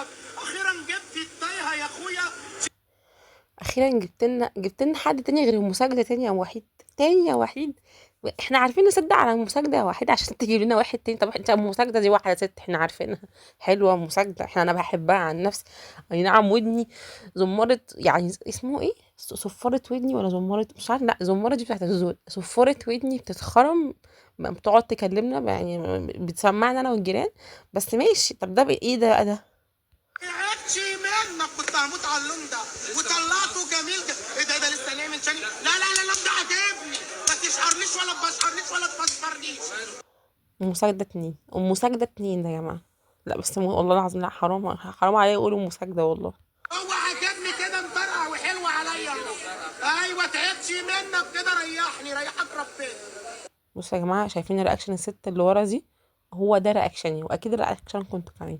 لك اخيرا جبت التايهه يا اخويا. اخيرا جبت لنا حد تاني غير المساجدة تاني يا وحيد. تاني يا وحيد. احنا عارفين نصدق على المساجدة يا وحيد عشان تجيب لنا واحد تاني. طب انت المساجدة دي واحدة ست احنا عارفينها حلوة مساجدة. انا بحبها عن نفسي. اي نعم ودني زمرت يعني اسمه ايه صفارة ودني ولا زمرت مش عارف. لا زمرة دي بتاعت الزول. صفارة ودني بتتخرم بتقعد تكلمنا يعني بتسمعنا انا والجيران. بس ماشي. طب ده ايه ده بقى ده؟ تعبتش منك كنت هموت على اللون ده وطلعته جميل ايه ده لسه نايم تاني. لا لا لا لا ده عاجبني. ما تشقرنيش ولا تبشرنيش ولا تفسرنيش. مساجدة اتنين مساجدة اتنين ده يا جماعة. لا بس والله العظيم لا حرام حرام عليا يقولوا مساجدة والله. هو عجبني كده مطرقع وحلو عليا اهو. ايوه تعبتش منك كده ريحني ريحك ربنا. بصوا يا جماعة شايفين الرياكشن الست اللي ورا دي؟ هو ده رياكشني واكيد الرياكشن كنتوا كمان.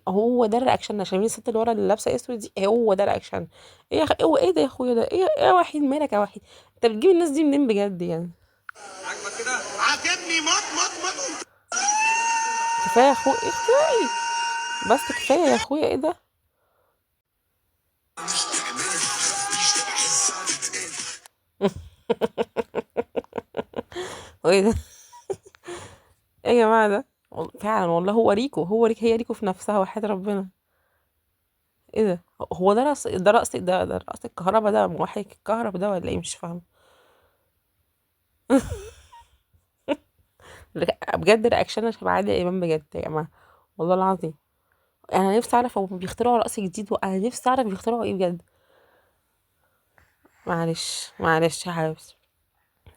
هو ده الرياكشن. شايفين الست اللي ورا اللي لابسه اسود دي؟ هو ده رياكشن. ايه يا هو ايه ده يا اخويا ده ايه يا وحيد مالك يا وحيد؟ انت بتجيب الناس دي منين بجد يعني؟ عجبك كده عجبني موت موت موت. كفايه يا اخويا كفايه. بس كفايه يا اخويا ايه ده؟ وايه ده؟ ايه يا جماعه ده؟ فعلا والله هو ريكو. هي ريكو في نفسها وحياة ربنا. ايه ده؟ هو ده رقص ده رقص الكهرباء ده موحد الكهرباء ده ولا ايه مش فاهم. بجد رياكشنها شبه عادل امام بجد يا جماعه. والله العظيم. انا نفسي اعرف هو بيخترعوا رقص جديد وانا نفسي اعرف بيخترعوا ايه بجد. معلش يا حبيبتي.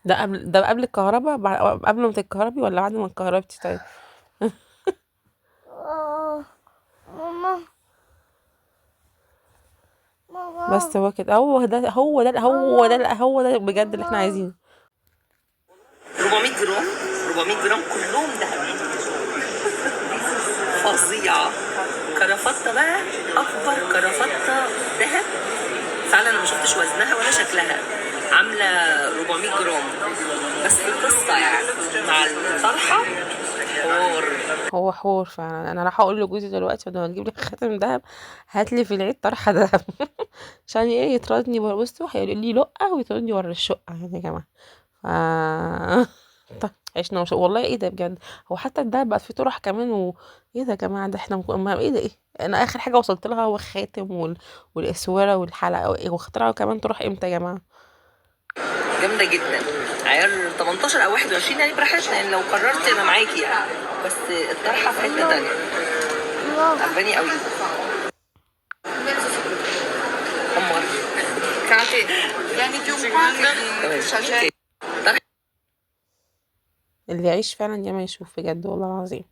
ده قبل الكهرباء قبل ما تتكهربي ولا بعد ما اتكهربتي طيب؟ ماما ماما بس هو كده. هو ده بجد اللي احنا عايزينه. 400 جرام 400 جرام كلهم ذهب. فظيعة. كرافتة بقى أكبر كرافتة ذهب. فعلا أنا ما شفتش وزنها ولا شكلها. عاملة 400 جرام بس القصة يعني مع الطرحة حوار. هو حوار فعلا. انا راح اقول لجوزي دلوقتي بدل ما تجيب لي خاتم دهب هات لي في العيد طرحه دهب. عشان ايه يطردني بصوا هيقول لي لا ويطردني ورا الشقه يعني يا جماعه. ف طيب عشنا والله ايه ده بجد. هو حتى الدهب بقى فيه طرح كمان ايه ده يا جماعه ده احنا ما ايه ده ايه. انا اخر حاجه وصلت لها هو الخاتم والاسوره والحلقه واخترعوا كمان طرح امتى يا جماعه؟ جامدة جدا. عيار 18 أو 21 يعني براحتنا يعني لو قررت أنا معاكي يعني. بس الطرحة في حتة تانية. عجباني قوي. قمر. Kanki, yani تمام. اللي يعيش فعلا يا ما يشوف بجد والله العظيم.